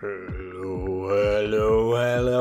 Hello.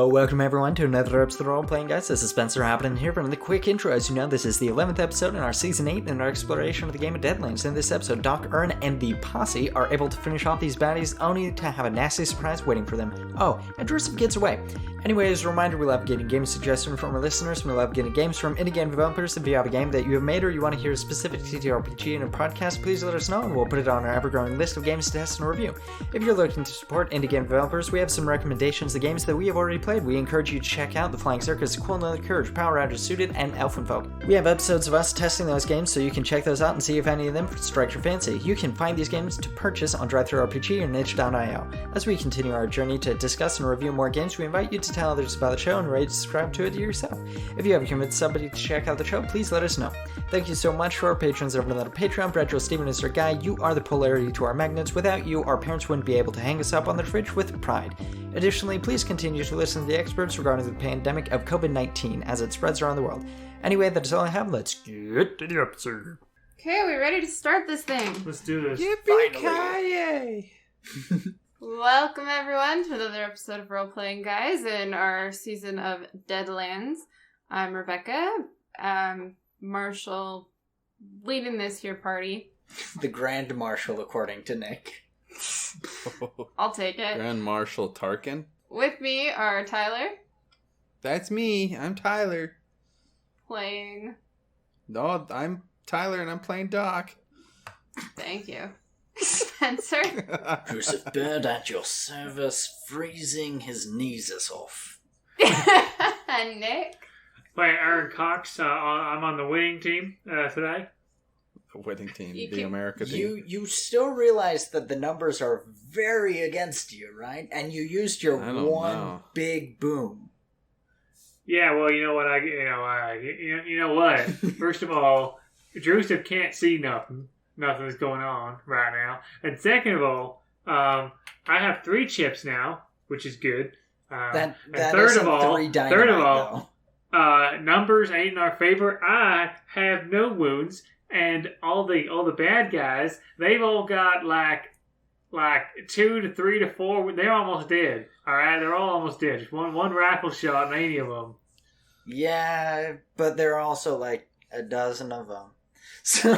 Welcome everyone to another episode of Role Playing Guys. This is Spencer happening here for the quick intro. As you know, this is the 11th episode in our Season 8 in our exploration of the game of Deadlands. In this episode, Doc, Ern, and the posse are able to finish off these baddies, only to have a nasty surprise waiting for them. Oh, and Drewseph gets away. Anyway, as a reminder, we love getting game suggestions from our listeners. We love getting games from indie game developers. If you have a game that you have made or you want to hear a specific TTRPG in a podcast, please let us know and we'll put it on our ever-growing list of games to test and review. If you're looking to support indie game developers, we have some recommendations of games that we have already played. We encourage you to check out The Flying Circus, Cool Another Courage, Power Rangers Suited, and Elfenfolk. We have episodes of us testing those games, so you can check those out and see if any of them strike your fancy. You can find these games to purchase on DriveThruRPG or niche.io. As we continue our journey to discuss and review more games, we invite you to tell others about the show and rate and subscribe to it yourself. If you have convinced somebody to check out the show, please let us know. Thank you so much to our patrons over on Patreon. Brad, Joel, Steven is our guy. You are the polarity to our magnets. Without you, our parents wouldn't be able to hang us up on the fridge with pride. Additionally, please continue to listen to the experts regarding the pandemic of COVID-19 as it spreads around the world. Anyway, that's all I have. Let's get to the episode. Okay, are we ready to start this thing? Let's do this. Yippee-ki-yay! Welcome everyone to another episode of Role Playing Guys in our season of Deadlands. I'm Rebecca. Marshall leading this here party. The Grand Marshal, according to Nick. I'll take it. Grand Marshal Tarkin. With me are Tyler. That's me. I'm Tyler. Playing. No, I'm Tyler and I'm playing Doc. Thank you. Spencer. Drewseph Bird at your service, freezing his knees off. And Nick. Playing Aaron Cox. I'm on the winning team today. The winning team, the America team. You still realize that the numbers are very against you, right? And you used your one big boom. Yeah, well, you know what? You know what? First of all, Drewseph can't see nothing. Nothing's going on right now. And second of all, I have 3 chips now, which is good. That third of all, though. Numbers ain't in our favor. I have no wounds, and all the bad guys, they've all got like 2 to 3 to 4. They're almost dead. All right, they're all almost dead. Just one rifle shot in any of them. Yeah, but there are also like a dozen of them. So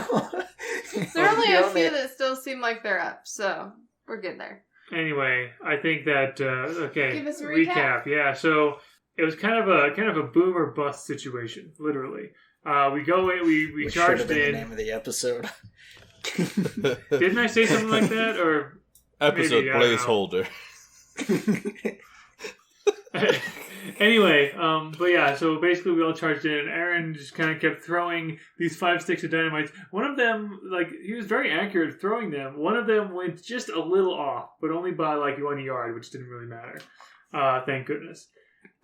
there are only a few that still seem like they're up, so we're good there. Anyway, I think that okay. Give us a recap. Yeah, so it was kind of a boom or bust situation, literally. We charged in. The name of the episode. Didn't I say something like that, or episode placeholder? Anyway, but yeah, so basically we all charged in, and Aaron just kind of kept throwing these 5 sticks of dynamite. One of them, he was very accurate at throwing them. One of them went just a little off, but only by 1 yard, which didn't really matter. Thank goodness.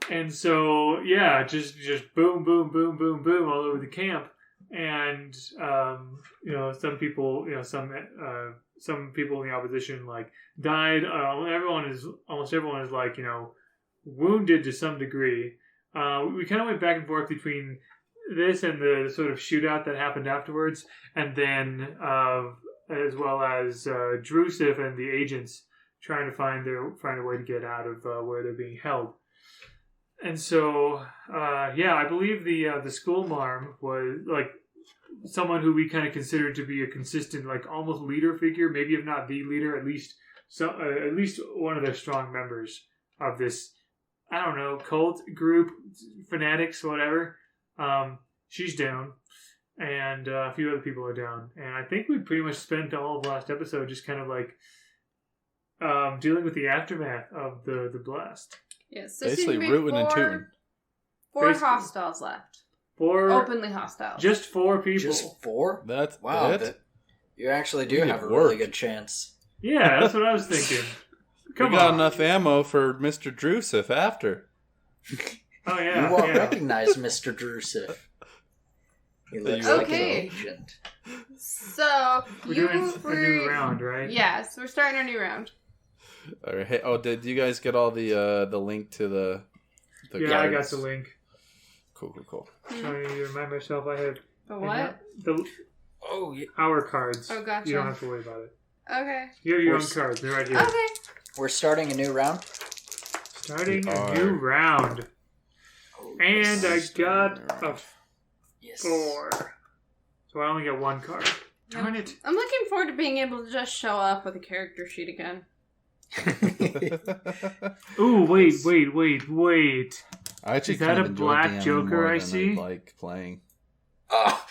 And so, yeah, just boom, boom, boom, boom, boom all over the camp. And, some people, some people in the opposition, died. Almost everyone is wounded to some degree. We kind of went back and forth between this and the sort of shootout that happened afterwards, and then as well as Drewseph and the agents trying to find a way to get out of where they're being held. And so, I believe the school marm was someone who we kind of considered to be a consistent, almost leader figure, maybe if not the leader, at least one of the strong members of this. I don't know, cult group, fanatics, whatever. She's down, and a few other people are down. And I think we pretty much spent all of last episode just kind of dealing with the aftermath of the blast. Yes, so basically rooting and tooting. 4 hostiles left. 4 openly hostiles. Just 4 people. Just 4? That's wow. You actually do have a really good chance. Yeah, that's what I was thinking. We got enough ammo for Mr. Drewseph after. Oh, yeah. You won't recognize Mr. Drewseph. He looks like an agent. So, we're doing a new round, right? Yes, we're starting our new round. All right. Hey, did you guys get all the link to the yeah, guards? I got the link. Cool. Trying to remind myself I had... The what? Our cards. Oh, gotcha. You don't have to worry about it. Okay. You have your own cards. They're right here. Okay. We're starting a new round. Starting a new round. And I got a 4. So I only get 1 card. Darn it. I'm looking forward to being able to just show up with a character sheet again. Ooh, wait. I actually Is that kind a of enjoy black DMing Joker more I than see? like playing. Oh.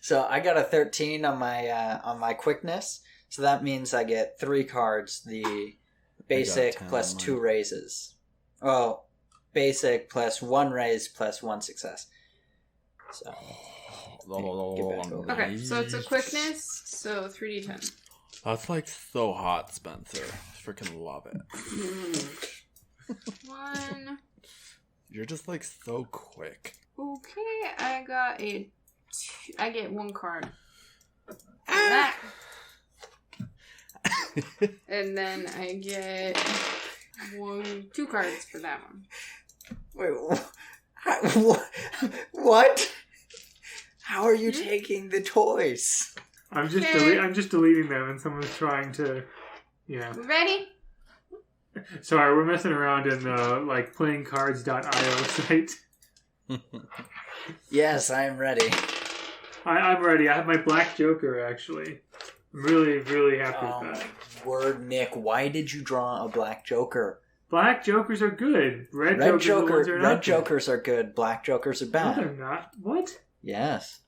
So I got a 13 on my quickness. So that means I get 3 cards. The basic 10 plus on 2 mine. raises. Oh, basic plus 1 raise plus 1 success. So. Okay, so it's a quickness, so 3d10. That's like so hot, Spencer. I freaking love it. 1. You're just like so quick. Okay, I get 1 card. That. And then I get 2 cards for that one. Wait, what? How are you taking the toys? I'm just Okay. I'm just deleting them, and someone's trying to. Yeah. Ready? Sorry, we're messing around in like playingcards.io site. Yes, I am ready. I'm ready. I have my black Joker actually. I'm really happy Oh with that. my word, Nick! Why did you draw a black Joker? Black Jokers are good. Red Jokers are the ones that are Red not good. Jokers are good. Black Jokers are No, bad. they're not. What? Yes.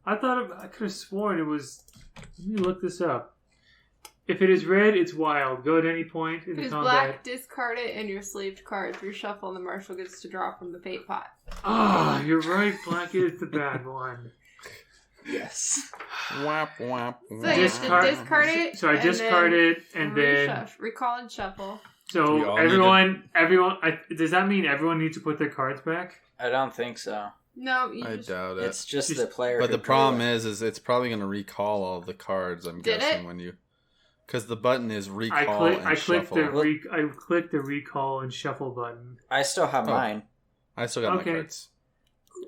I could have sworn it was. Let me look this up. If it is red, it's wild. Go at any point in If the it's combat. black, discard it, and your sleeved cards reshuffle, and the marshal gets to draw from the fate pot. Ah, you're right. Black is the bad one. Yes. Whap, whap, So whap. you have to discard it. So I and discard then it, and then recall and shuffle. We so all everyone. Does that mean everyone needs to put their cards back? I don't think so. No, you I just doubt it. It's just Just- the player. But who the problem drew it. is it's probably going to recall all the cards. I'm Did guessing it? when you, because the button is recall I and clicked shuffle. I clicked the recall and shuffle button. I still have Oh. mine. I still got Okay. my cards.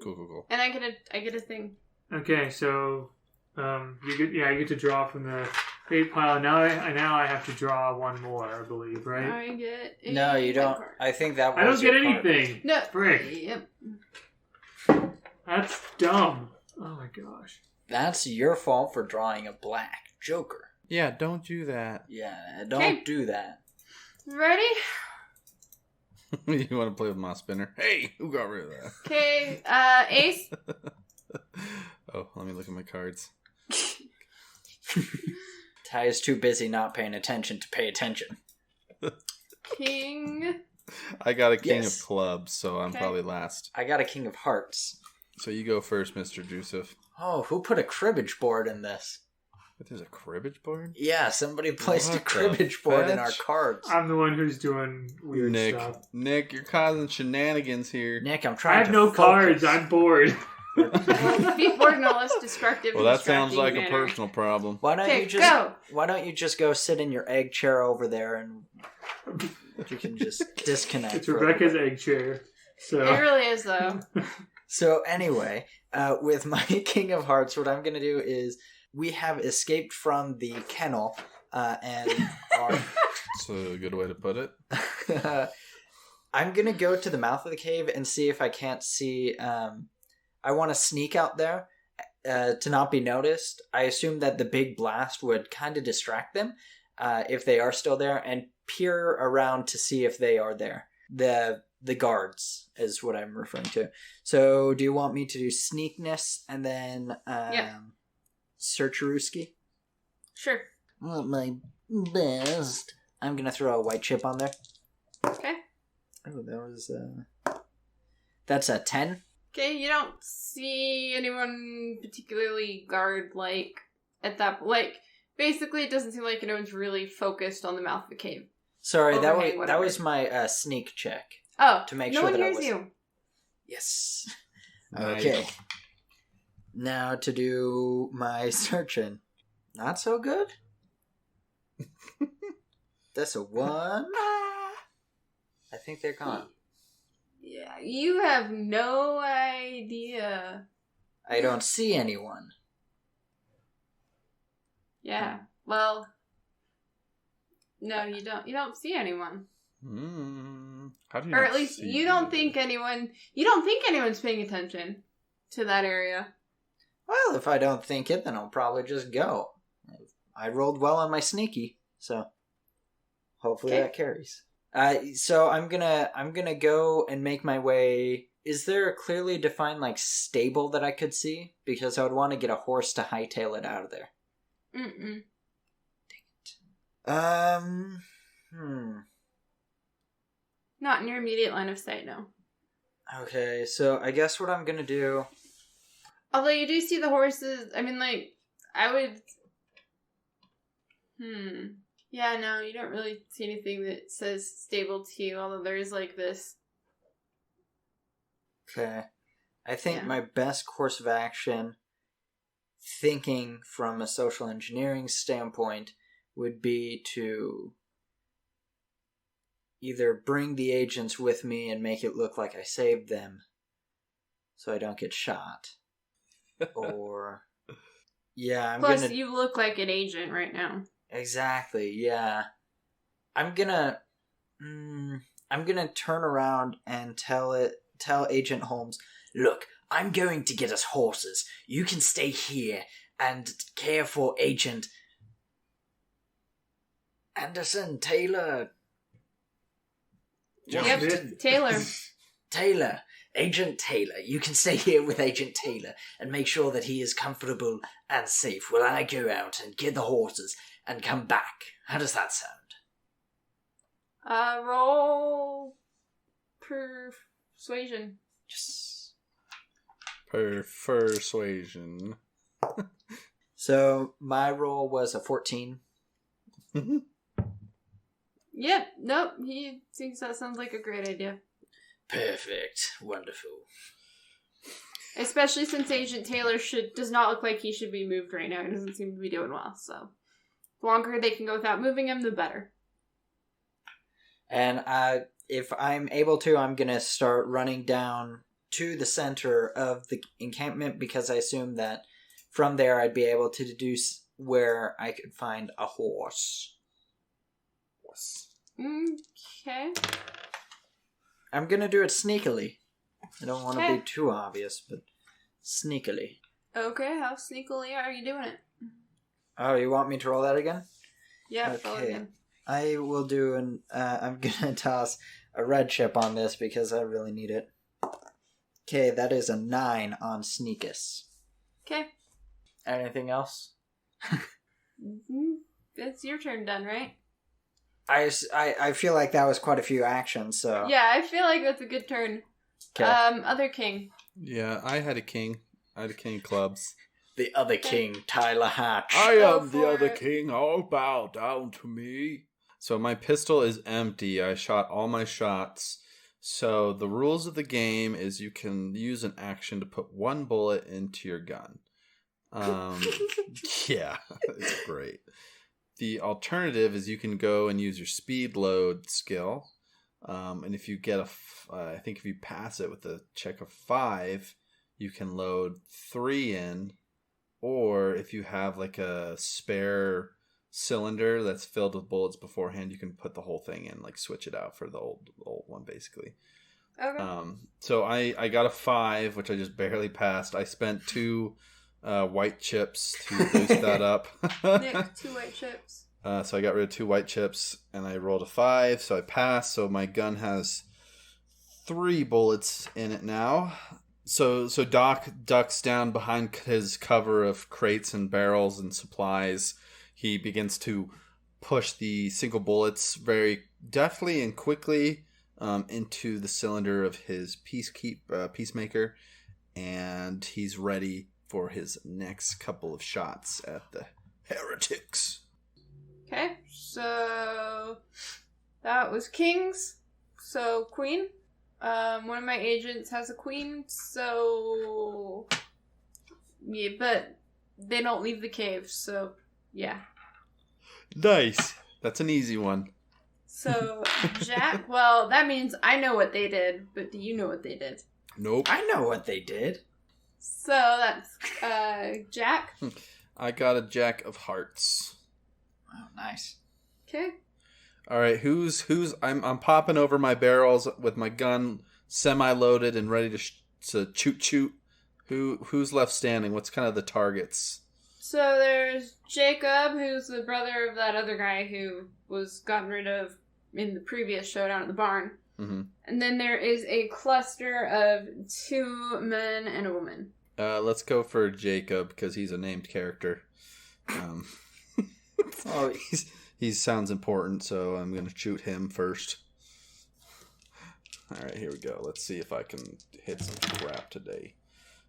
Cool. and I get a thing. Okay, so you get to draw from the fate pile. Now I have to draw 1 more, I believe, right? I get a No, you red don't. card. I think that was I don't get your card. anything. No. Frick. Yep. That's dumb. Oh my gosh. That's your fault for drawing a black Joker. Yeah, don't do that. Yeah, don't Okay. do that. Ready? You want to play with my spinner? Hey, who got rid of that? Okay. Ace. Oh, let me look at my cards. Ty is too busy not paying attention to pay attention. King. I got a king Yes. of clubs, so I'm Okay. probably last. I got a King of Hearts. So you go first, Mr. Drewseph. Oh, who put a cribbage board in this? But there's a cribbage board? Yeah, somebody placed a What the cribbage board in our fetch? cards. I'm the one who's doing weird stuff. Nick, you're causing shenanigans here. Nick, I'm I trying have to no focus. cards. I'm bored. Be more no less destructive. Well, and that sounds distracting like a manner. personal problem. Why don't Okay, you just go. Why don't you just go sit in your egg chair over there and you can just disconnect. It's for a Rebecca's little bit. egg chair. So It really is though. So anyway, with my King of Hearts, what I'm gonna do is we have escaped from the kennel and are. That's a good way to put it. I'm gonna go to the mouth of the cave and see if I can't see. I want to sneak out there to not be noticed. I assume that the big blast would kind of distract them if they are still there, and peer around to see if they are there. The guards is what I'm referring to. So, do you want me to do sneakness and then searcherooski? Sure. Well, my best. I'm gonna throw a white chip on there. Okay. Oh, that was that's a 10. Okay, you don't see anyone particularly guard-like at that. Like, basically, it doesn't seem like anyone's really focused on the mouth of the cave. Sorry, Overhang, that whatever. was my sneak check. Oh, To make no sure one that I hears was- you. Yes. Nice. Okay. Now to do my searching. Not so good. That's a 1. I think they're gone. Yeah, you have no idea. I don't see anyone. Yeah, well, No, you don't. You don't see anyone. How do you Or not at least see you don't think anyone. You don't think anyone's paying attention to that area. Well, if I don't think it, then I'll probably just go. I rolled well on my sneaky, so hopefully Okay. that carries. So I'm gonna go and make my way. Is there a clearly defined stable that I could see? Because I would want to get a horse to hightail it out of there. Mm-mm. Not in your immediate line of sight, no. Okay, so I guess what I'm gonna do. Although you do see the horses. I mean, I would. Yeah, no, you don't really see anything that says stable to you. Although there is this. Okay, I think Yeah. my best course of action, thinking from a social engineering standpoint, would be to either bring the agents with me and make it look like I saved them so I don't get shot. Or yeah, Plus, you look like an agent right now. Exactly, yeah. I'm gonna turn around and tell Agent Holmes, look, I'm going to get us horses. You can stay here and care for Agent Anderson, Taylor. Yep, Taylor. Taylor. Agent Taylor. You can stay here with Agent Taylor and make sure that he is comfortable and safe while I go out and get the horses and come back. How does that sound? Roll persuasion. Yes. Persuasion. So my roll was a 14. Yep, nope, he thinks that sounds like a great idea. Perfect. Wonderful. Especially since Agent Taylor does not look like he should be moved right now. He doesn't seem to be doing well, so the longer they can go without moving him, the better. And if I'm able to, I'm going to start running down to the center of the encampment because I assume that from there I'd be able to deduce where I could find a horse. Okay. I'm going to do it sneakily. I don't want to Okay. be too obvious, but sneakily. Okay, how sneakily are you doing it? Oh, you want me to roll that again? Yeah, Okay. roll again. I will do I'm going to toss a red chip on this because I really need it. Okay, that is a 9 on Sneakus. Okay. Anything else? It's your turn done, right? I feel like that was quite a few actions, so... Yeah, I feel like that's a good turn. Okay. Other king. Yeah, I had a king. I had a king of clubs. The other king, Tyler Hatch. I Go am the for other it. king. All bow down to me. So my pistol is empty. I shot all my shots. So the rules of the game is you can use an action to put one bullet into your gun. Yeah, it's great. The alternative is you can go and use your speed load skill. And if you get I think if you pass it with a check of 5, you can load 3 in. Or if you have a spare cylinder that's filled with bullets beforehand, you can put the whole thing in, switch it out for the old one, basically. Okay. So I got a 5, which I just barely passed. I spent 2 white chips to boost that up. Nick, 2 white chips. So I got rid of 2 white chips, and I rolled a 5, so I passed. So my gun has 3 bullets in it now. So Doc ducks down behind his cover of crates and barrels and supplies. He begins to push the single bullets very deftly and quickly into the cylinder of his peacemaker, and he's ready for his next couple of shots at the heretics. Okay, so that was kings. So queen. One of my agents has a queen, so yeah, but they don't leave the cave, so yeah. Nice. That's an easy one. So Jack, well, that means I know what they did, but do you know what they did? Nope. I know what they did. So that's Jack. I got a Jack of Hearts. Oh, nice. Okay. All right, who's I'm popping over my barrels with my gun semi-loaded and ready to shoot. Who's left standing? What's kind of the targets? So there's Jacob, who's the brother of that other guy who was gotten rid of in the previous showdown at the barn. Mm-hmm. And then there is a cluster of 2 men and a woman. Let's go for Jacob because he's a named character. Oh, he sounds important, so I'm going to shoot him first. All right, here we go. Let's see if I can hit some crap today.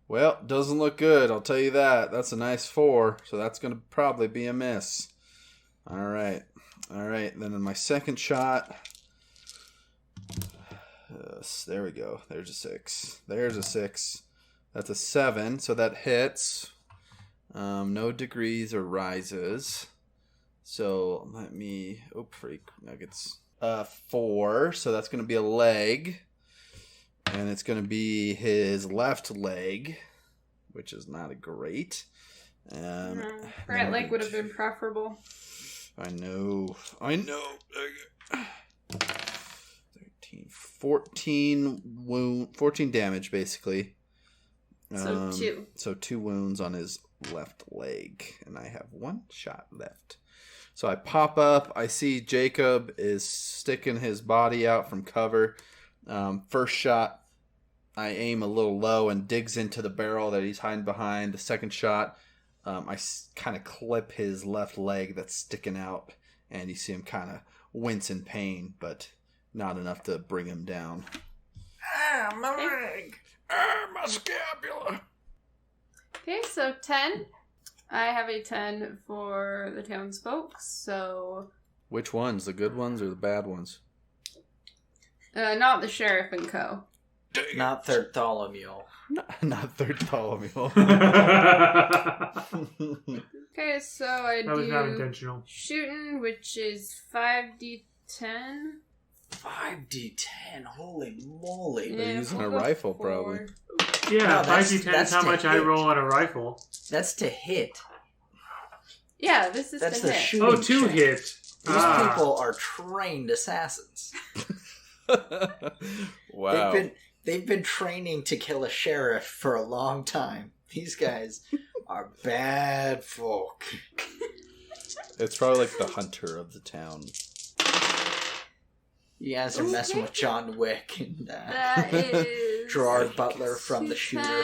Well, doesn't look good, I'll tell you that. That's a nice 4, so that's going to probably be a miss. All right, then in my second shot... there we go. There's a 6. There's a 6. That's a 7, so that hits. No degrees or rises. So let me... Oh, freak. Nuggets. 4, so that's going to be a leg. And it's going to be his left leg, which is not a great. Right leg would have been preferable. I know. 14 damage, basically. So 2. So 2 wounds on his left leg. And I have 1 shot left. So I pop up. I see Jacob is sticking his body out from cover. First shot, I aim a little low and digs into the barrel that he's hiding behind. The second shot, I kind of clip his left leg that's sticking out. And you see him kind of wince in pain, but not enough to bring him down. ah, my leg. Ah, my scapula. Okay, so 10. I have a 10 for the townsfolk, so... Which ones? The good ones or the bad ones? Not the sheriff and co. Not Third Tholomew. Not Third Ptolemy. Okay, so I That was not do intentional. shooting, which is 5d10. 5d10, holy moly. They're using a we'll go rifle, for- probably. Yeah, No, that's- 5d10 is that's how to much I hit. roll on a rifle. That's to hit. Yeah, this is That's the the hit. shooting Oh, 2 check. hit. These people are trained assassins. Wow. They've been training to kill a sheriff for a long time. These guys are bad folk. It's probably like the hunter of the town. You guys are messing with John Wick and That is... Gerard Butler from The 2 Shooter.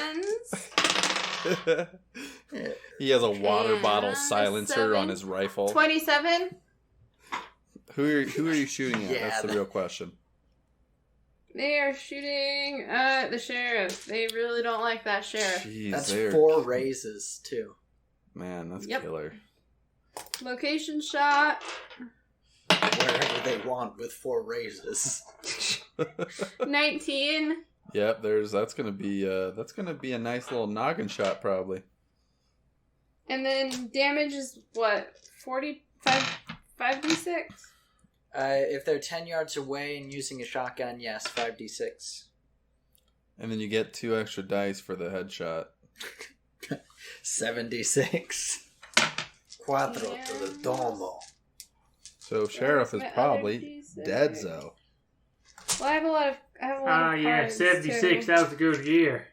10s. He has a water And bottle a silencer on 7. his rifle. 27. Who are you shooting at? Yeah, That's the real question. They are shooting at the sheriff. They really don't like that sheriff. Jeez, That's they're- 4 raises, too. Man, that's Yep. killer. Location shot. Wherever they want with 4 raises. 19. Yep, that's gonna be a nice little noggin shot, probably. And then damage is what? 45? 5d6? If they're 10 yards away and using a shotgun, yes, 5d6. And then you get 2 extra dice for the headshot. 7d6. Cuatro Yeah. to the domo. So sheriff is my other probably D6. dead, though. Well, I have a lot of Yeah, cards, 76. too. That was a good year.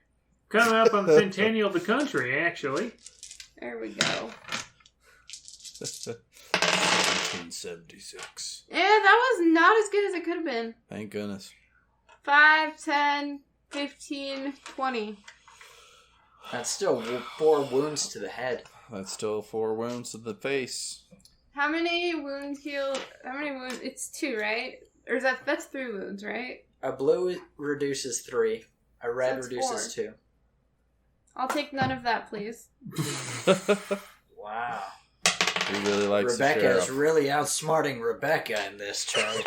Coming up on the centennial of the country, actually. There we go. 1776. Yeah, that was not as good as it could have been. Thank goodness. 5, 10, 15, 20. That's still 4 wounds to the head. That's still 4 wounds to the face. How many wounds heal? How many wounds? It's 2, right? Or is that's 3 wounds, right? A blue reduces 3. A red That's reduces 4. 2. I'll take none of that, please. Wow. He really likes the Rebecca sheriff. is really outsmarting Rebecca in this, Charlie.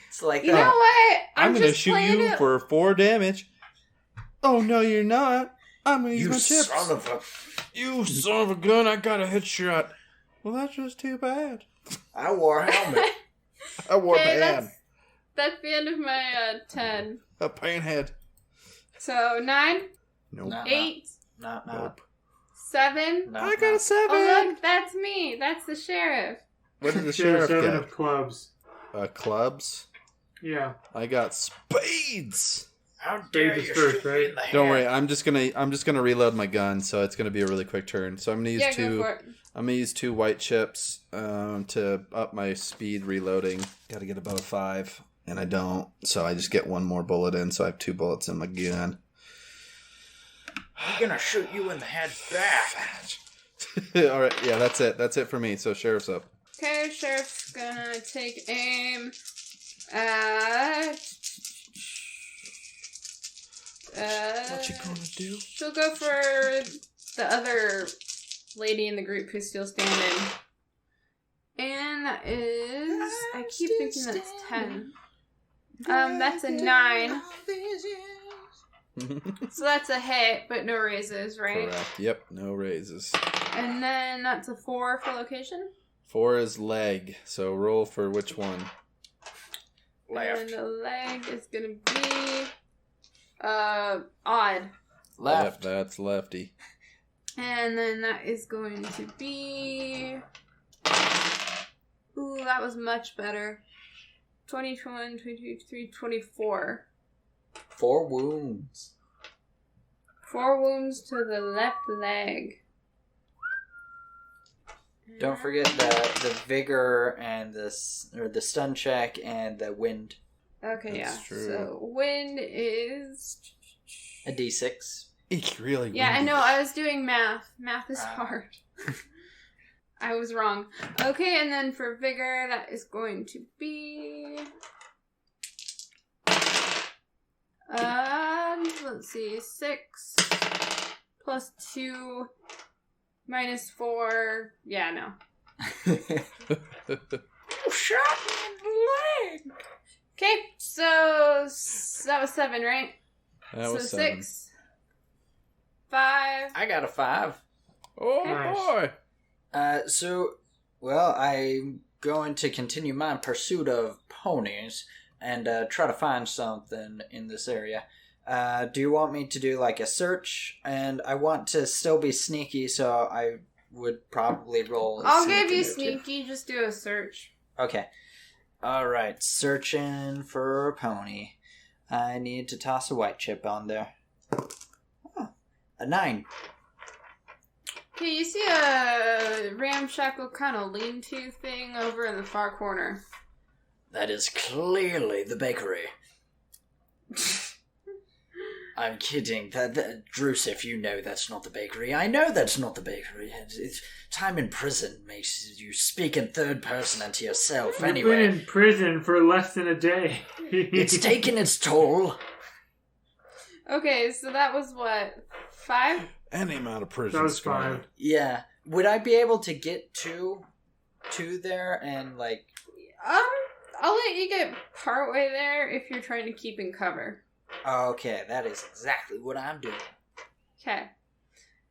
It's like You know what? I'm gonna just shoot playing you it. for 4 damage. Oh no, you're not. I'm gonna use You my chips. son of a... You son of a gun! I got a headshot. Well, that's just too bad. I wore a helmet. I wore a Okay, bad. that's the end of my 10. A pain head. So 9, Nope. Nah, 8, Not. Nope. 7. No, I got a 7. Oh, look, that's me. That's the sheriff. What did the She has sheriff 7 get? of clubs. Clubs. Yeah. I got spades. How dare dare you you shoot shoot me me in in the head? Don't worry, I'm just gonna reload my gun, so it's gonna be a really quick turn. So I'm gonna use Yeah, two. go for it. I'm gonna use 2 white chips to up my speed reloading. Got to get above 5, and I don't, so I just get 1 more bullet in. So I have 2 bullets in my gun. I'm gonna shoot you in the head back. All right, yeah, that's it. That's it for me. So sheriff's up. Okay, sheriff's gonna take aim at... What you gonna do? She'll go for the other lady in the group who's still standing. And that is... I keep thinking that's 10. That's a 9. So that's a hit, but no raises, right? Correct. Yep, no raises. And then that's a 4 for location. 4 is leg. So roll for which one? Left. And the leg is gonna be... odd. Left. Yep, that's lefty. And then that is going to be... Ooh, that was much better. 21, 22, 23, 24. 4 wounds. 4 wounds to the left leg. Don't forget the vigor and the stun check and the wind. Okay, That's yeah. true. So wind is... A d6. Eek, really? Yeah, I windy. know. I was doing math. Math is hard. I was wrong. Okay, and then for vigor, that is going to be... let's see. 6 plus 2 minus 4. Yeah, no. Shot me in the leg. Okay, so that was 7, right? That was so 7. 6, 5. I got a 5. Oh Nice. boy! I'm going to continue my pursuit of ponies and try to find something in this area. Do you want me to do like a search? And I want to still be sneaky, so I would probably roll. I'll give you move, too. sneaky. Just do a search. Okay. Alright, searching for a pony. I need to toss a white chip on there. Oh, a 9. Okay, you see a ramshackle kind of lean-to thing over in the far corner. That is clearly the bakery. I'm kidding. Drewseph, you know that's not the bakery. I know that's not the bakery. Time in prison makes you speak in third person and to yourself. You've Anyway, been in prison for less than a day. it's taken its toll. Okay, so that was what? 5? Any amount of prison. That was 5. Yeah. Would I be able to get to there and like... I'll let you get partway there if you're trying to keep in cover. Okay, that is exactly what I'm doing. Okay.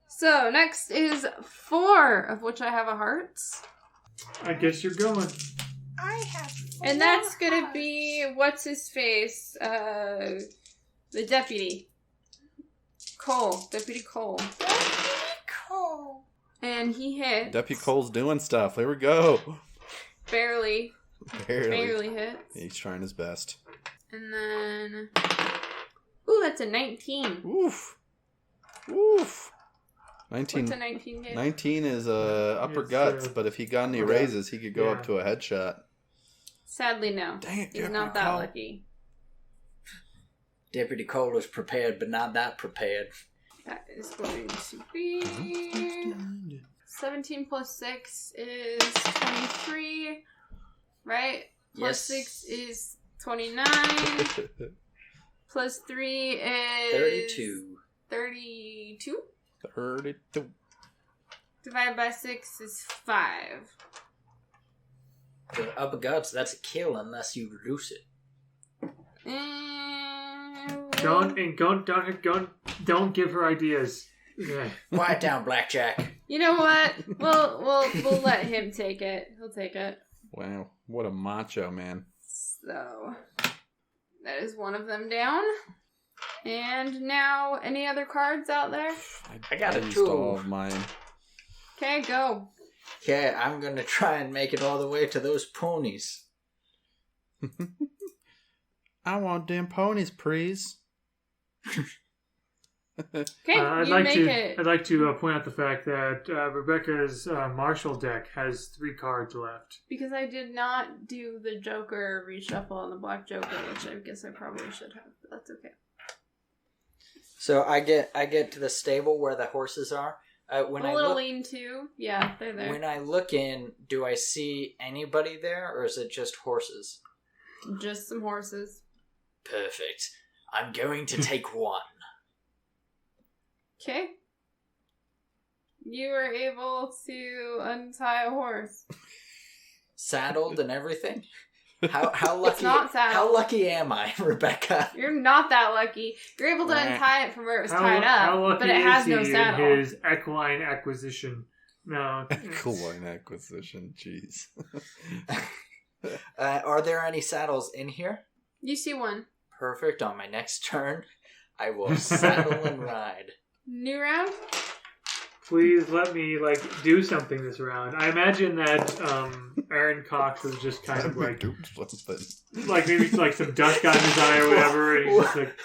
So, next is 4, of which I have a hearts. I guess you're going. I have... And that's gonna be, what's his face? The deputy. Deputy Cole. Cole. And he hit. Deputy Cole's doing stuff. There we go. Barely Barely. hits. He's trying his best. And then... Ooh, that's a 19. Oof. Oof. 19. What's a 19 hit? 19 is upper It's, guts, but if he got any okay. raises, he could go Yeah. up to a headshot. Sadly, no. Dang it, He's Deputy not that Cole. lucky. Deputy Cole was prepared, but not that prepared. That is going to be... 17 plus 6 is 23, right? Plus Yes. 6 is 29. Plus 3 is... 32. 32? 32. Divided by 6 is 5. The upper guts, that's a kill unless you reduce it. Don't give her ideas. Yeah. Quiet down, Blackjack. You know what? We'll let him take it. He'll take it. Wow, what a macho man. So that is one of them down. And now, any other cards out there? I got a used 2. all of mine. Okay, go. Okay, I'm gonna try and make it all the way to those ponies. I want them ponies, please. Okay, I'd you like make to. it. I'd like to point out the fact that Rebecca's Marshall deck has 3 cards left. Because I did not do the Joker reshuffle on the Black Joker, which I guess I probably should have, but that's okay. So I get to the stable where the horses are. When A I little look, lean-to. Yeah, they're there. when I look in, do I see anybody there, or is it just horses? Just some horses. Perfect. I'm going to take one. Okay. You were able to untie a horse. Saddled and everything. How lucky? It's not saddled. How lucky am I, Rebecca? You're not that lucky. You're able to untie it from where it was tied How up, lucky but it has is no he saddle. in his equine acquisition? No. Equine acquisition, jeez. Are there any saddles in here? You see one. Perfect. On my next turn, I will saddle and ride. New round? Please let me do something this round. I imagine that Aaron Cox was just kind of maybe some dust got in his eye or whatever, and he's just like,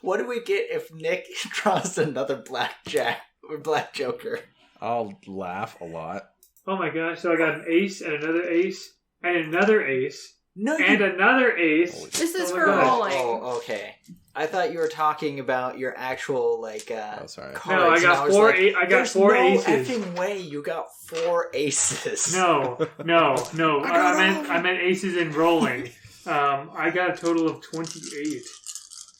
What do we get if Nick draws another blackjack or black joker? I'll laugh a lot. oh my gosh! So I got an ace and another ace and another ace No, and another ace. Holy This is Oh my for gosh. rolling. Oh, okay. I thought you were talking about your actual Oh, sorry. cards. No, I and got was four. like, I got There's 4 no aces. effing way you got 4 aces. No. I meant aces in rolling. I got a total of 28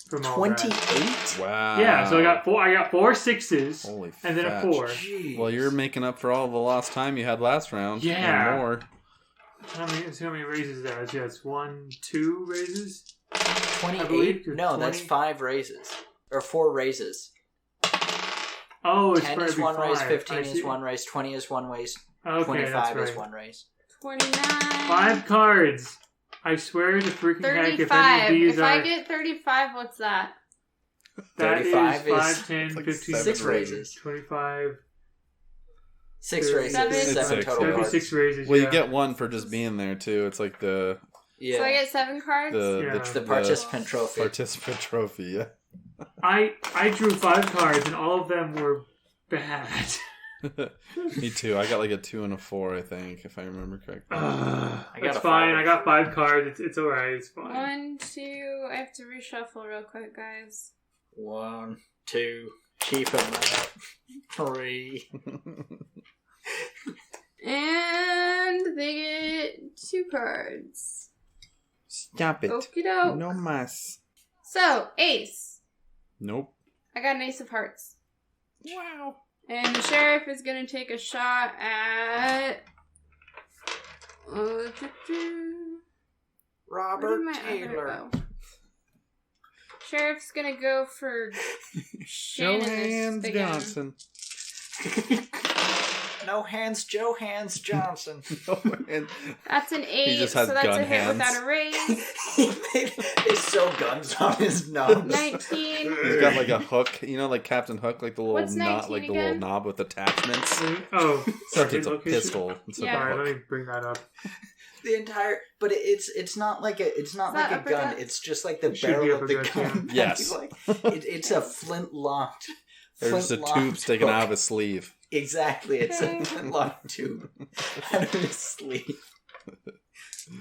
from all 28. that. Wow. Yeah, so I got 4 sixes Holy and then a fetch. 4. Jeez. Well, you're making up for all the lost time you had last round. Yeah. And more. How many raises that is? Yeah, it's 1, 2 raises. I 28. believe you're No, that's 20. 5 raises or 4 raises. Oh, it's 10 probably is 1 raise, 5. 15 I is see. 1 raise, 20 is 1 raise, Okay, 25 that's right. is 1 raise. 29. 5 cards. I swear to freaking heck, if any of 35. these If are... I get 35, what's that? That is 35 is 5, 10, like 15, 6 raises. 25... 6 Seven. raises, Seven. 7 Six, total That'd be cards. 6 raises, Well, yeah. you get one for just being there, too. It's like the Yeah. So I get 7 cards? the participant trophy. participant trophy, yeah. I drew 5 cards, and all of them were bad. Me too. I got like a 2 and a 4, I think, if I remember correctly. I got That's a fine. 5. I got 5 cards. It's alright. It's fine. 1, 2. I have to reshuffle real quick, guys. 1, 2, keep them up. 3. And they get 2 cards. Stop it. Okie doke. No mas. So, ace. Nope. I got an ace of hearts. Wow. And the sheriff is going to take a shot at... Robert Where's my Taylor. other- oh. Sheriff's going to go for Shannon Johannes this again. Johnson. No hands, Joe Hands Johnson. That's an 8, just so has that's gun a hit hands. without a raise. they sew guns on his nose. 19. He's got like a hook, like Captain Hook, like the little What's knot, 19 like the little again? knob with attachments. Oh, Except it's a location? pistol. It's a Yeah. Alright, hook. let me bring that up. The entire, but it's not like a Is like that a gun. uppercut? It's just like the It should be barrel of the uppercut, gun. yeah. Yes. It's a flint locked. There's a tube sticking out of his sleeve. Exactly, it's Okay. a flint locked tube out of his sleeve.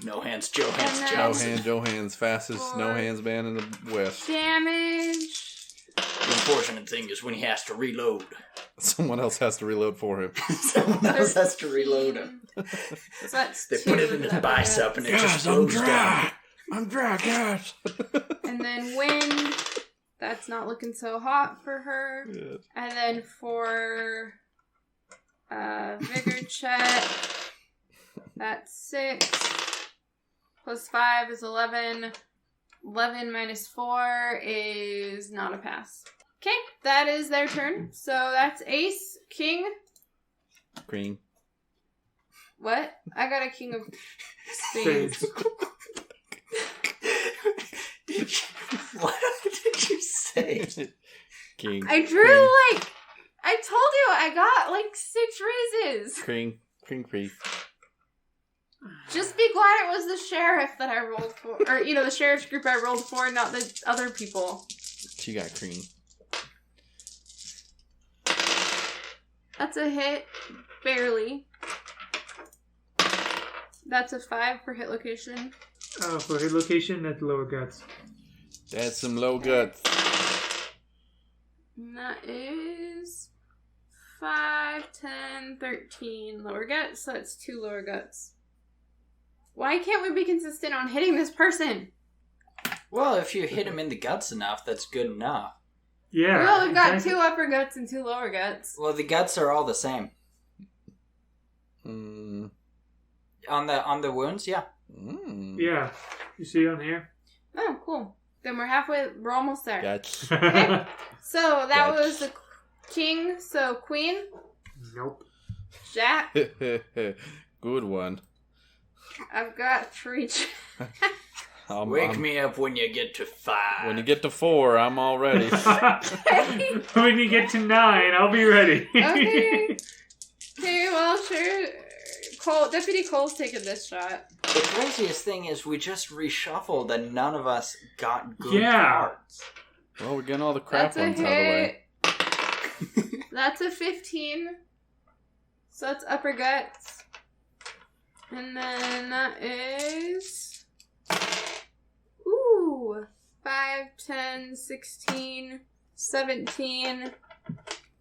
No hands, Joe Hands And then- Johnson. Johannes, fastest no hands man in the West. Damage. The unfortunate thing is when he has to reload. Someone else has to reload for him. Someone else has to reload him. 13. So that's They 2 put it in his uppercut. bicep and it just slows down. I'm dry, gosh. And then wind. That's not looking so hot for her. Good. And then for vigor check, that's 6. Plus 5 is 11. 11 minus 4 is not a pass. Okay, that is their turn. So that's ace, king. Green. What? I got a king of spades. Spades. What did you say? say? King. I drew like... I told you I got like 6 raises. Cream. Just be glad it was the sheriff that I rolled for. Or, the sheriff's group I rolled for, not the other people. She got cream. That's a hit. Barely. That's a 5 for hit location. For hit location, that's lower guts. That's some low guts. And that is 5, 10, 13 lower guts. So that's 2 lower guts. Why can't we be consistent on hitting this person? Well, if you hit him in the guts enough, that's good enough. Yeah. Well, we've got 2 upper guts and 2 lower guts. Well, the guts are all the same. Mm. On the wounds, yeah. Mm. Yeah. You see on here? Oh, cool. Then we're almost there. Gotcha. Okay. So that Gotcha. was the king. So queen, Nope. jack. Good one. I've got 3. Wake me up when you get to 5. When you get to 4, I'm all ready. When you get to 9, I'll be ready. Okay. Okay, well, sure. Deputy Cole's taking this shot. The craziest thing is we just reshuffled and none of us got good Yeah. cards. Well, we're getting all the crap That's a ones out of the way. hit. That's a 15. So that's upper guts. And then that is... Ooh. 5, 10, 16, 17.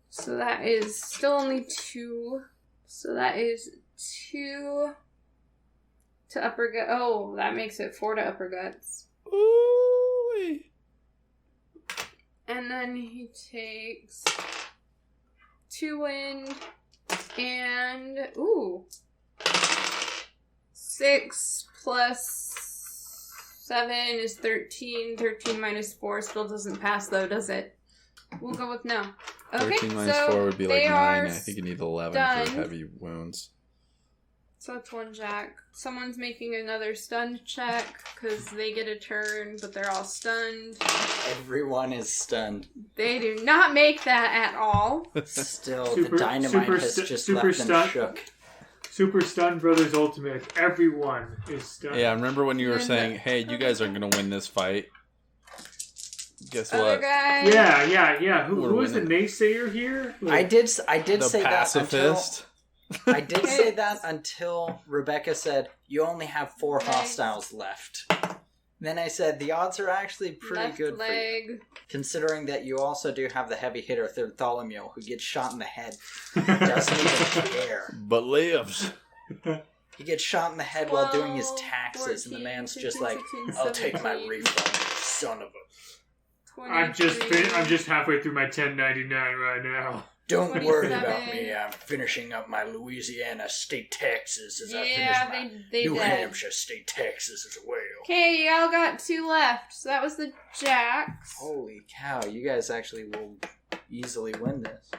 So that is still only 2. So that is 2 to upper gut. Oh, that makes it 4 to upper guts. Ooh. And then he takes 2 wind and 6 plus 7 is 13. 13 minus 4 still doesn't pass though, does it? We'll go with no. Okay, 13 minus so 4 would be like they 9. are I think you need 11 stunned. for heavy wounds. So that's 1 jack. Someone's making another stunned check because they get a turn, but they're all stunned. Everyone is stunned. They do not make that at all. Still, the dynamite has just left them stunned. shook. Super Stun Brothers Ultimate. Everyone is stunned. Yeah, I remember when you were And saying, hey, you guys aren't going to win this fight. Guess Other what? guy. Yeah. Who We're is the winning. naysayer here? I did The say pacifist. that until I did say that until Rebecca said you only have 4 Legs. hostiles left. Then I said the odds are actually pretty Left good for you, leg. considering that you also do have the heavy hitter Bartholomew who gets shot in the head. Doesn't even care. But lives. He gets shot in the head while doing his 12, taxes, and the 14, man's 15, just like, 16, "I'll take my 17. refund, son of a." I'm 23. just halfway through my 1099 right now. Don't 27. worry about me. I'm finishing up my Louisiana state taxes as I Yeah, finish my they New did. Hampshire state taxes as well. Okay, y'all got 2 left. So that was the jacks. Holy cow! You guys actually will easily win this.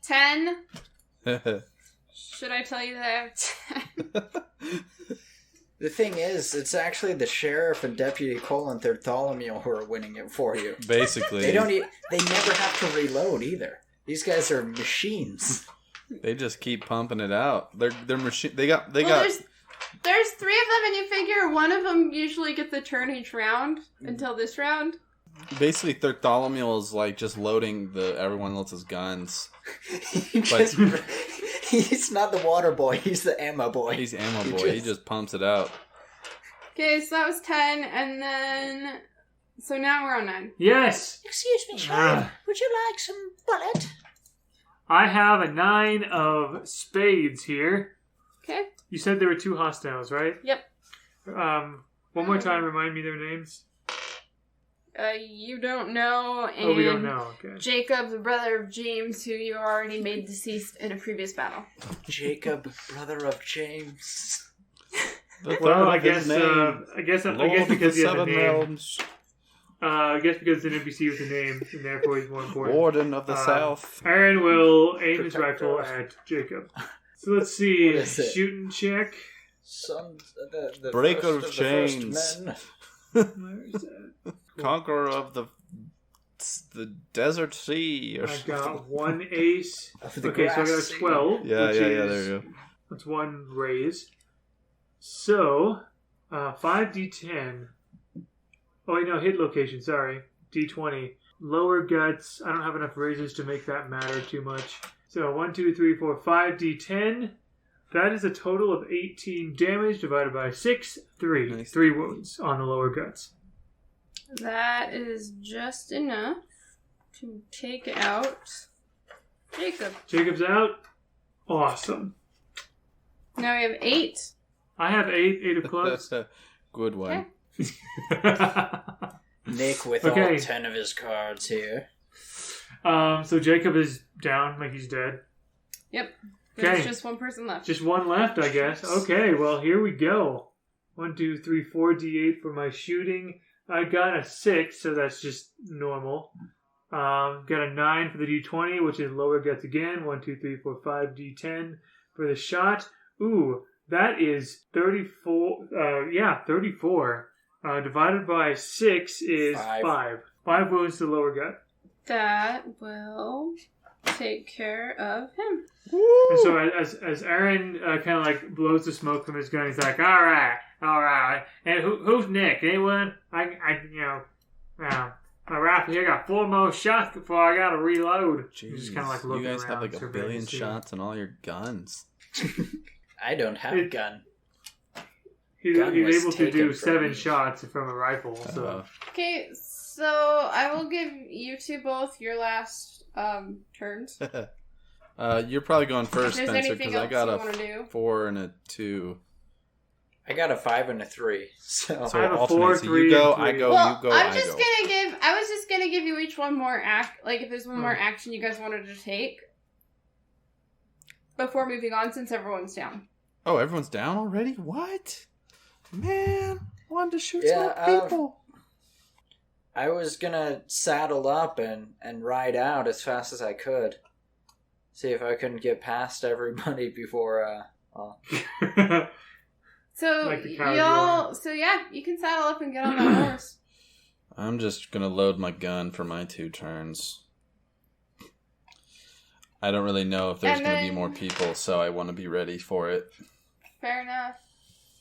10. Should I tell you that I have 10? The thing is, it's actually the sheriff and Deputy Cole and Bartholomew who are winning it for you. Basically. They don't. They never have to reload either. These guys are machines. They just keep pumping it out. They're machine. They got. There's 3 of them, and you figure one of them usually gets a turn each round until this round. Basically, Bartholomew is like just loading everyone else's guns. He's not the water boy. He's the ammo boy. He's ammo boy. He just pumps it out. Okay, so that was 10, and then... So now we're on 9. Yes! Excuse me, Sheriff. Would you like some bullet? I have a 9 of spades here. Okay? You said there were 2 hostiles, right? Yep. One more time, remind me their names. You don't know, and Oh, we don't know. Okay. Jacob, the brother of James, who you already made deceased in a previous battle. Jacob, brother of James. Well, I guess because he has a name. Realms, I guess because it's an NPC with a name, and therefore he's more important. Warden of the South. Aaron will aim his Protector. rifle at Jacob. So let's see. What is it? Shooting check. Son, the Breaker first of the first chains. men. Where is that? Conqueror of the It's the desert sea. Or I got 1 ace. Of the Okay, so I got grass a 12. Yeah, which there is, you go. That's 1 raise. So, 5d10. Oh, wait, no, hit location, sorry. D20. Lower guts. I don't have enough raises to make that matter too much. So, 1, 2, 3, 4, 5d10. That is a total of 18 damage divided by 6. 3. Nice. 3 wounds on the lower guts. That is just enough to take out Jacob. Jacob's out. Awesome. Now we have 8. I have 8 of clubs. Good one. Nick with Okay. all 10 of his cards here. So Jacob is down, like he's dead. Yep. There's Okay. just one person left. Just one left, I guess. Okay, well, here we go. 1, 2, 3, 4 d8 for my shooting. I got a 6, so that's just normal. Got a 9 for the d20, which is lower guts again. 1, 2, 3, 4, 5 d10 for the shot. Ooh, that is 34. 34. Divided by 6 is 5. 5 wounds to the lower gut. That will take care of him. And so as Aaron kind of like blows the smoke from his gun, he's like, all right. And who's Nick? Anyone? My rifle here got 4 more shots before I got to reload. Jeez, He's just kind of like looking you guys have around, like a surveying billion the scene. shots on all your guns. I don't have a gun. He's Gun was able to taken do from 7 me. shots from a rifle. So Okay, so I will give you two both your last turns. You're probably going If first, there's Spencer, anything because I else got you a want to do. 4 and a 2. I got a 5 and a 3. So So I have a alternate. 4, So 3, you go, and I 3. go, Well, you go, I I was go. just gonna give you each one more act. Like if there's one more action you guys wanted to take before moving on, since everyone's down. Oh, everyone's down already? What? Man, wanted to shoot Yeah, some people. I was gonna saddle up and ride out as fast as I could. See if I couldn't get past everybody before, So Like the coward y'all, so yeah, you can saddle up and get on that horse. I'm just gonna load my gun for my 2 turns. I don't really know if there's And gonna be then- more people, so I want to be ready for it. Fair enough.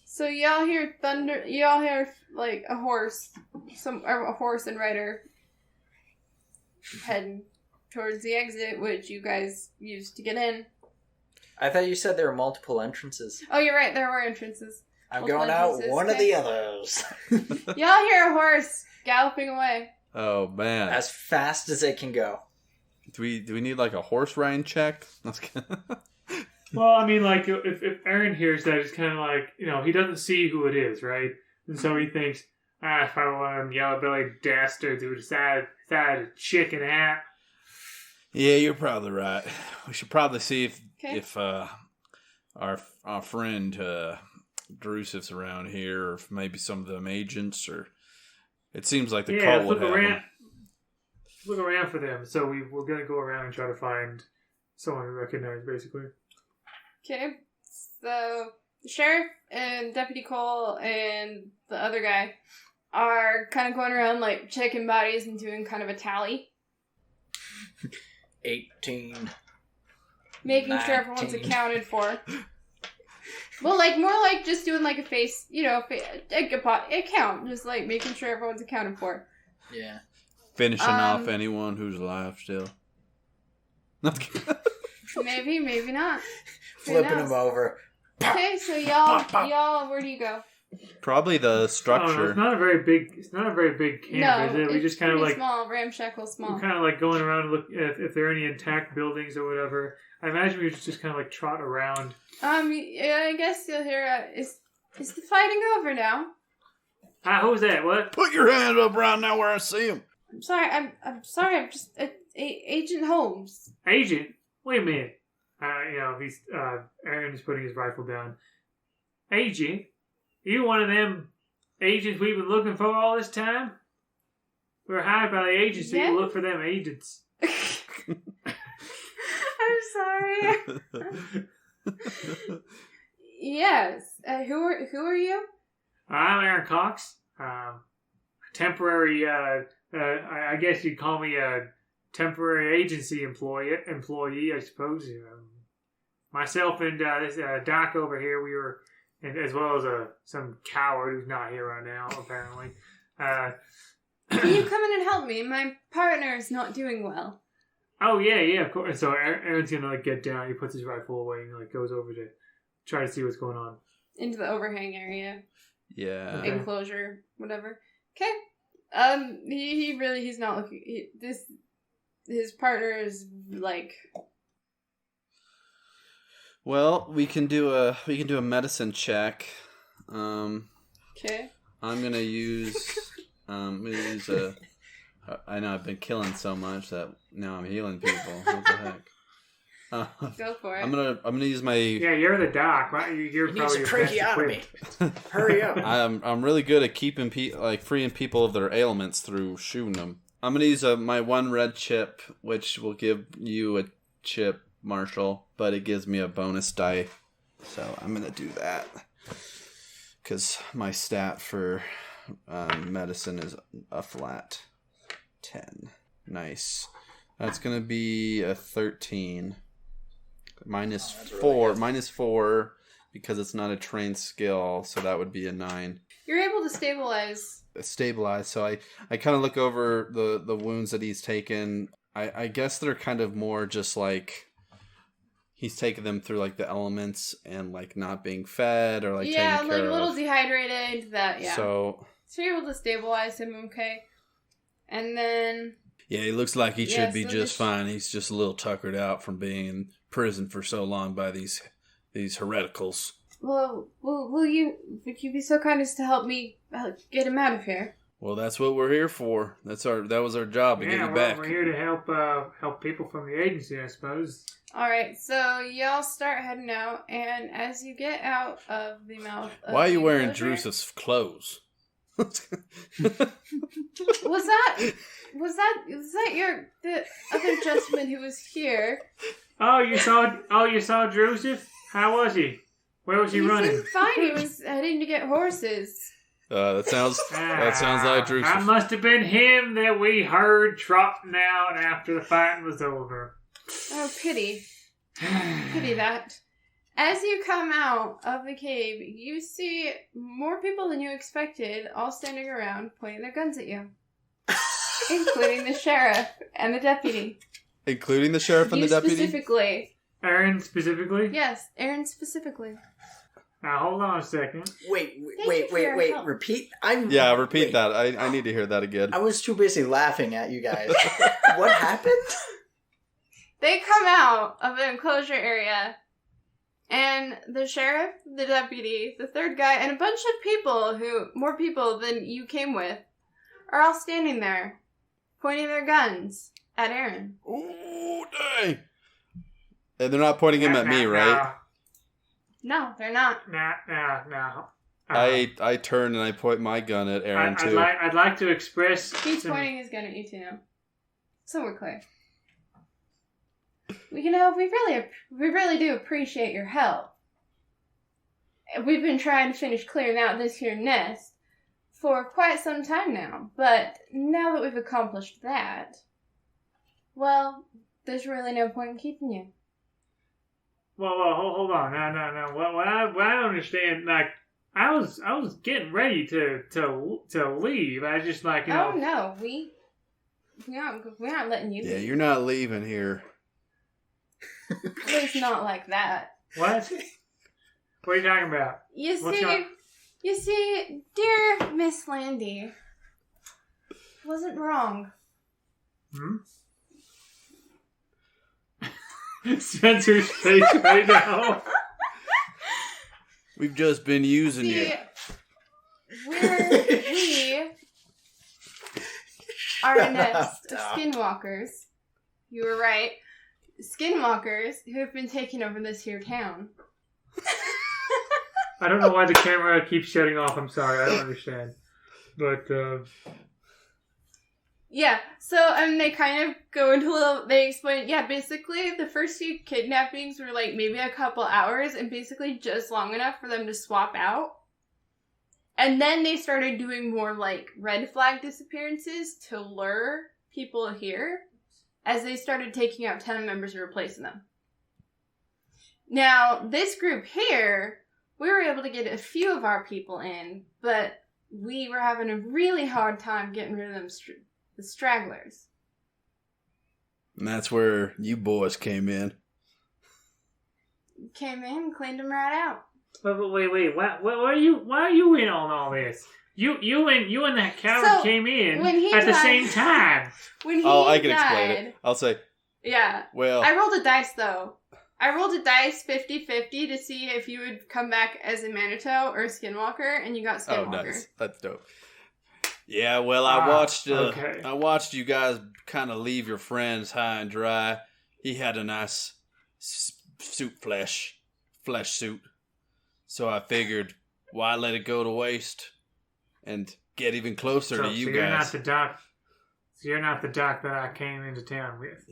So y'all hear thunder. Y'all hear like a horse, a horse and rider heading towards the exit, which you guys used to get in. I thought you said there were multiple entrances. Oh, you're right. There were entrances. I'm Multiple going out entrances, one of okay. the others. Y'all hear a horse galloping away. Oh man, As fast as it can go. do we need like a horse riding check? Let's get- Well, I mean, like, if Aaron hears that, it's kind of like, he doesn't see who it is, right? And so he thinks, if I want yellow-bellied dastards who decide a chicken hat. Yeah, you're probably right. We should probably see Okay. if our friend Drewseth's around here, or if maybe some of them agents, or it seems like the cult would have them. Look around for them. So we're going to go around and try to find someone we recognize, basically. Okay. So the sheriff and Deputy Cole and the other guy are kind of going around like checking bodies and doing kind of a tally, 18. making sure everyone's 19. accounted for. Well, like more like just doing like a face, a count, just like making sure everyone's accounted for. Yeah. Finishing off anyone who's alive still. Maybe, maybe not. Who Flipping knows? them over. Okay, so y'all, where do you go? Probably the I don't know, structure. it's not a very big camp, is it? We it's just kind of pretty like small, ramshackle small. we're kind of like going around and look if there are any intact buildings or whatever. I imagine we just kind of like trot around. Yeah, I guess you'll hear. Is the fighting over now? Who's that? What? Put your hand up around now where I see him. I'm sorry. I'm sorry. I'm just Agent Holmes. Agent? Wait a minute. He's Aaron is putting his rifle down. Agent? You one of them agents we've been looking for all this time? We're hired by the agency Yeah. to look for them agents. I'm sorry. Yes. Who are you? I'm Aaron Cox. A temporary I guess you'd call me a temporary agency employee, I suppose. Myself and this Doc over here, we were, and as well as some coward who's not here right now, apparently. Can you come in and help me? My partner is not doing well. Oh, yeah, of course. So Aaron's gonna like get down. He puts his rifle away and like goes over to try to see what's going on. Into the overhang area. Yeah. Okay. Enclosure, whatever. Okay. He's not looking. His partner is like. Well, we can do a medicine check. Okay. I'm gonna use a. I know I've been killing so much that now I'm healing people. What the heck? Go for it. I'm gonna use my. Yeah, you're the doc. Right? You're He probably needs a your best tracheotomy. equipped. Hurry up. I'm really good at keeping freeing people of their ailments through shooting them. I'm gonna use my one red chip, which will give you a chip, Marshall, but it gives me a bonus die. So I'm gonna do that because my stat for medicine is a flat 10. Nice. That's gonna be a 13. Minus Really 4 because it's not a trained skill, so that would be a 9. You're able to stabilize. Stabilize. So I kind of look over the wounds that he's taken. I guess they're kind of more just like he's taken them through like the elements and like not being fed or like taken care like a little of. dehydrated. That yeah. So you're able to stabilize him, okay? And then yeah, he looks like he should be so just fine. He's just a little tuckered out from being in prison for so long by these hereticals. well, would you be so kind as to help me get him out of here? Well, that's what we're here for. That was our job to get you back. We're here to help people from the agency, I suppose. All right, so y'all start heading out, and as you get out of the mouth, of Why are you the wearing enclosure- Drewseph's clothes? Was that the other gentleman who was here? Oh, you saw Drewseph? How was he? Where was he running? Seemed fine. He was heading to get horses. That sounds like Drewseph. That must have been him that we heard trotting out after the fighting was over. Oh, pity that. As you come out of the cave, you see more people than you expected, all standing around, pointing their guns at you. Including the sheriff and the deputy. Including the sheriff and the deputy? Specifically. Aaron specifically? Yes, Aaron specifically. Now, hold on a second. Wait. Thank you for your help. Repeat? Repeat that. I need to hear that again. I was too busy laughing at you guys. What happened? They come out of the enclosure area, and the sheriff, the deputy, the third guy, and a bunch of people more people than you came with, are all standing there, pointing their guns at Aaron. Ooh, dang. And they're not pointing him at me, right? No, they're not. No. I turn and I point my gun at Aaron, too. I'd like to express... He's pointing his gun at you, too, now. So we're clear. We really do appreciate your help. We've been trying to finish clearing out this here nest for quite some time now, but now that we've accomplished that, well, there's really no point in keeping you. Well, hold on. No. What I don't understand, like, I was getting ready to leave. I just like, you know. Oh no, we aren't letting you. Yeah, leave. you're not leaving here. At least not like that. What? What are you talking about? You see, dear Miss Landy wasn't wrong. Spencer's face right now. We've just been using you. We are a nest of skinwalkers. You were right. Skinwalkers who have been taking over this here town. I don't know why the camera keeps shutting off. I'm sorry. I don't understand. But, yeah, so, they kind of go into they explain, basically, the first few kidnappings were, like, maybe a couple hours, and basically just long enough for them to swap out. And then they started doing more like red flag disappearances to lure people here as they started taking out 10 members and replacing them. Now, this group here, we were able to get a few of our people in, but we were having a really hard time getting rid of them, the stragglers. And that's where you boys came in. Came in, cleaned them right out. Wait. Why are you in on all this? You and that coward came in at the same time. When he I can explain it. I'll say. Yeah. Well, I rolled a dice though. I rolled a dice 50-50 to see if you would come back as a Manito or a Skinwalker, and you got Skinwalker. Oh, nice. That's dope. Yeah, well, I watched you guys kind of leave your friends high and dry. He had a nice flesh suit. So I figured, why let it go to waste and get even closer to you guys? You're not the doc that I came into town with.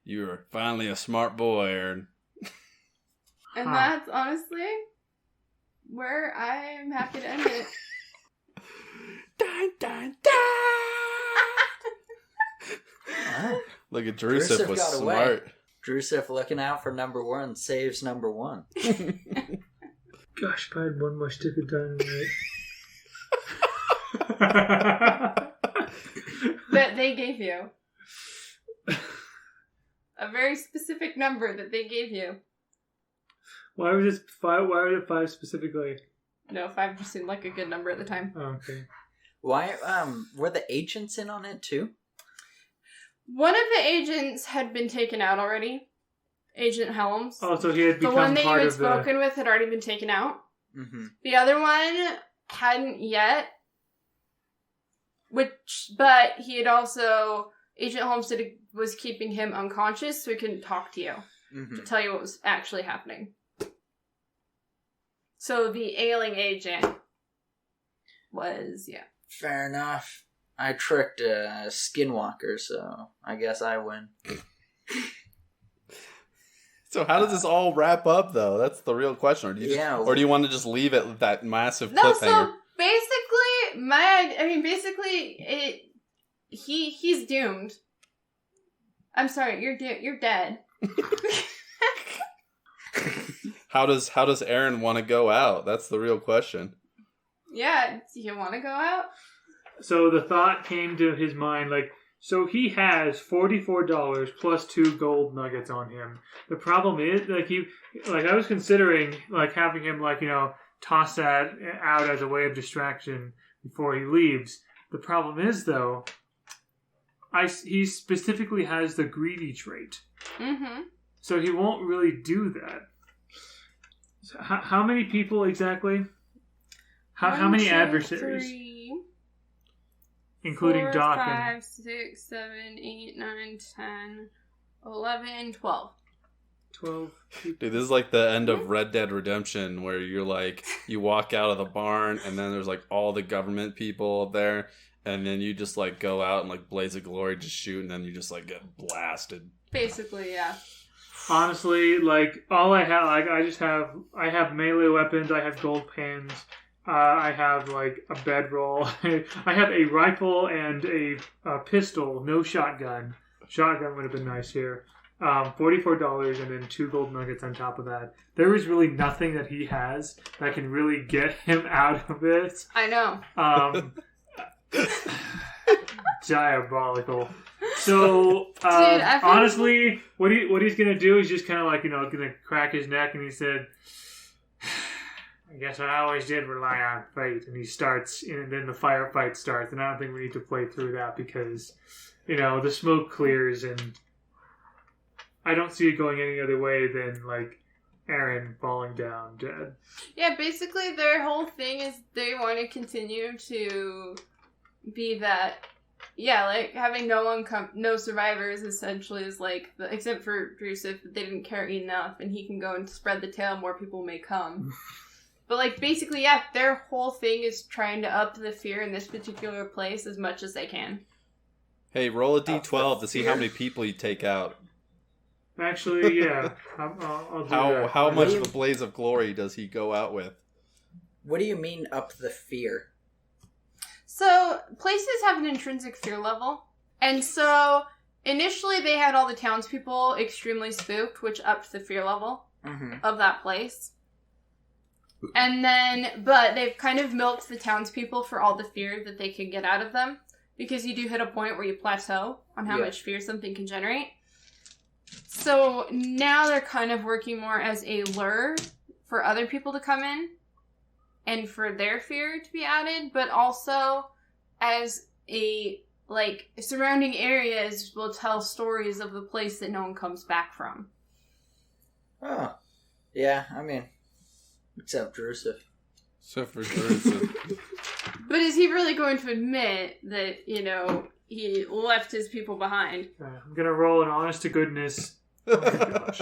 You're finally a smart boy, Aaron. And that's honestly where I am happy to end it. Dun, dun, dun. Look at Drewseph was smart. Drewseph looking out for number one saves number one. Gosh, if I had one more stick of dynamite. That they gave you. A very specific number that they gave you. Why was it 5? Why was it 5 specifically? No, 5 just seemed like a good number at the time. Oh, okay. Why? Were the agents in on it too? One of the agents had been taken out already. Agent Helms. Oh, so he had become the one that you part had of spoken with had already been taken out. Mm-hmm. The other one hadn't yet. But he had also... Agent Holmes was keeping him unconscious, so he couldn't talk to you to tell you what was actually happening. So the ailing agent was, yeah. Fair enough. I tricked a Skinwalker, so I guess I win. So how does this all wrap up, though? That's the real question. Or do you want to just leave it with that massive cliffhanger? So basically, he's doomed. I'm sorry, you're dead. How does Aaron want to go out? That's the real question. Yeah, do you want to go out? So the thought came to his mind, so he has $44 plus 2 gold nuggets on him. The problem is, I was considering, having him, toss that out as a way of distraction before he leaves. The problem is, though, he specifically has the greedy trait. Mm-hmm. So he won't really do that. So how many people exactly? How many adversaries? 3, including 4, Doc 5, 6, 7, 8, 9, 10, 11, 12. 12 people. Dude, this is like the end of Red Dead Redemption, where you walk out of the barn and then there's all the government people up there, and then you just go out and blaze of glory, just shoot, and then you just get blasted. Basically, yeah. Honestly, all I have, I have melee weapons, I have gold pans, I have a bedroll, I have a rifle and a pistol, no shotgun. Shotgun would have been nice here. $44 and then 2 gold nuggets on top of that. There is really nothing that he has that can really get him out of it. I know. Diabolical. So, Dude, honestly, what he's gonna do is just kind of gonna crack his neck, and he said, I guess I always did rely on fate. And he starts, and then the firefight starts, and I don't think we need to play through that because, the smoke clears, and I don't see it going any other way than, Aaron falling down dead. Yeah, basically their whole thing is they want to continue to be that, having no survivors essentially is except for Drewseph, they didn't carry enough, and he can go and spread the tale, more people may come. But, basically, yeah, their whole thing is trying to up the fear in this particular place as much as they can. Hey, roll a d12 to see how many people you take out. Actually, yeah. I'll do that. How much of a blaze of glory does he go out with? What do you mean up the fear? So, places have an intrinsic fear level. And so, initially they had all the townspeople extremely spooked, which upped the fear level of that place. And then, but they've kind of milked the townspeople for all the fear that they could get out of them. Because you do hit a point where you plateau on how much fear something can generate. So now they're kind of working more as a lure for other people to come in and for their fear to be added, but also as a, like, surrounding areas will tell stories of the place that no one comes back from. Oh. Yeah, I mean, except Drewseph. Except for Drewseph. But is he really going to admit that, you know, he left his people behind? I'm going to roll an honest to goodness. Oh my gosh.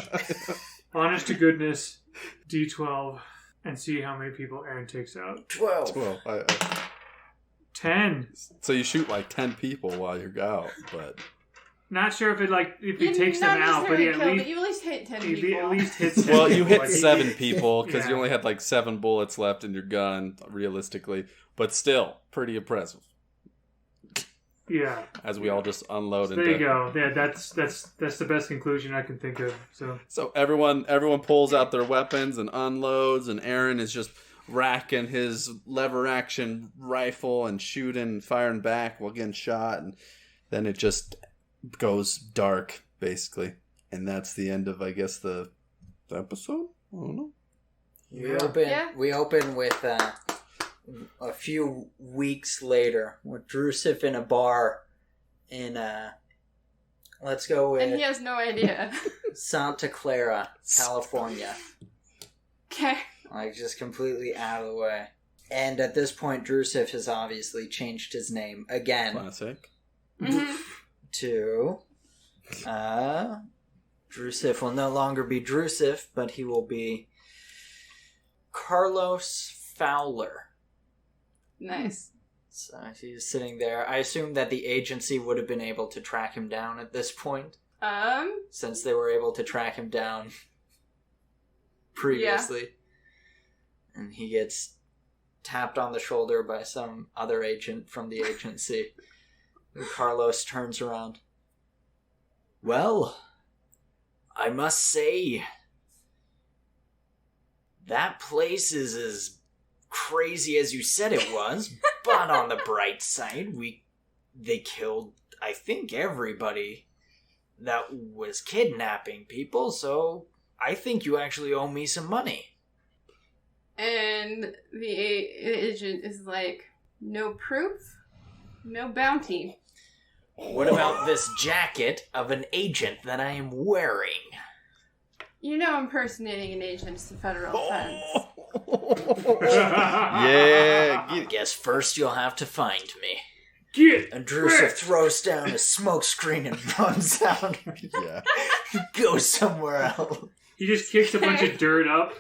Honest to goodness, D12, and see how many people Aaron takes out. 12. 10. So you shoot like 10 people while you're out, but... Not sure if he takes them out, but you at least hit 10 people. He at least hits 10 Well, people. you hit like, 7 people, because you Yeah. only had like 7 bullets left in your gun, realistically. But still, pretty impressive. Yeah. As we all just unload. There you go. Yeah, that's the best conclusion I can think of. So everyone pulls out their weapons and unloads, and Aaron is just racking his lever action rifle and shooting, firing back while getting shot, and then it just goes dark, basically. And that's the end of, I guess, the episode? I don't know. We open with a few weeks later with Drewseph in a bar in let's go with And he has no idea. Santa Clara, California. Okay. Like, just completely out of the way. And at this point, Drewseph has obviously changed his name again. Classic. To Drewseph will no longer be Drewseph, but he will be Carlos Fowler. Nice. So he's sitting there. I assume that the agency would have been able to track him down at this point, since they were able to track him down previously. Yeah. And he gets tapped on the shoulder by some other agent from the agency. And Carlos turns around. Well, I must say, that place is as crazy as you said it was, but on the bright side, they killed, I think, everybody that was kidnapping people, so I think you actually owe me some money. And the agent is like, no proof, no bounty. What about this jacket of an agent that I am wearing? You know, impersonating an agent's a federal offense. Yeah. I guess first you'll have to find me. Get And Drewseph throws down a smoke screen and runs out. Yeah. Go somewhere else. He just kicks a bunch of dirt up.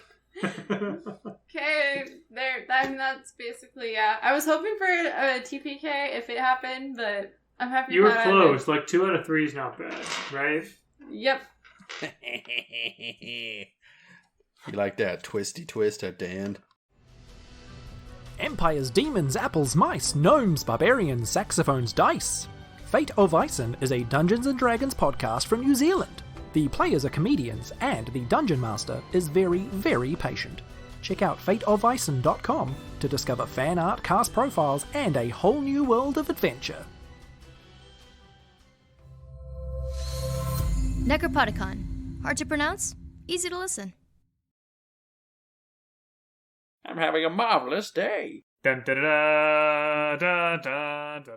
Okay, there. I mean, that's basically, yeah. I was hoping for a TPK if it happened, but I'm happy You were that close. Like 2 out of 3 is not bad, right? Yep. You like that twisty twist at the end? Empires, demons, apples, mice, gnomes, barbarians, saxophones, dice. Fate of Ison is a Dungeons & Dragons podcast from New Zealand. The players are comedians, and the Dungeon Master is very, very patient. Check out fateofison.com to discover fan art, cast profiles, and a whole new world of adventure. Necropodicon. Hard to pronounce, easy to listen. I'm having a marvelous day. Dun, da, da, da, da, da, da.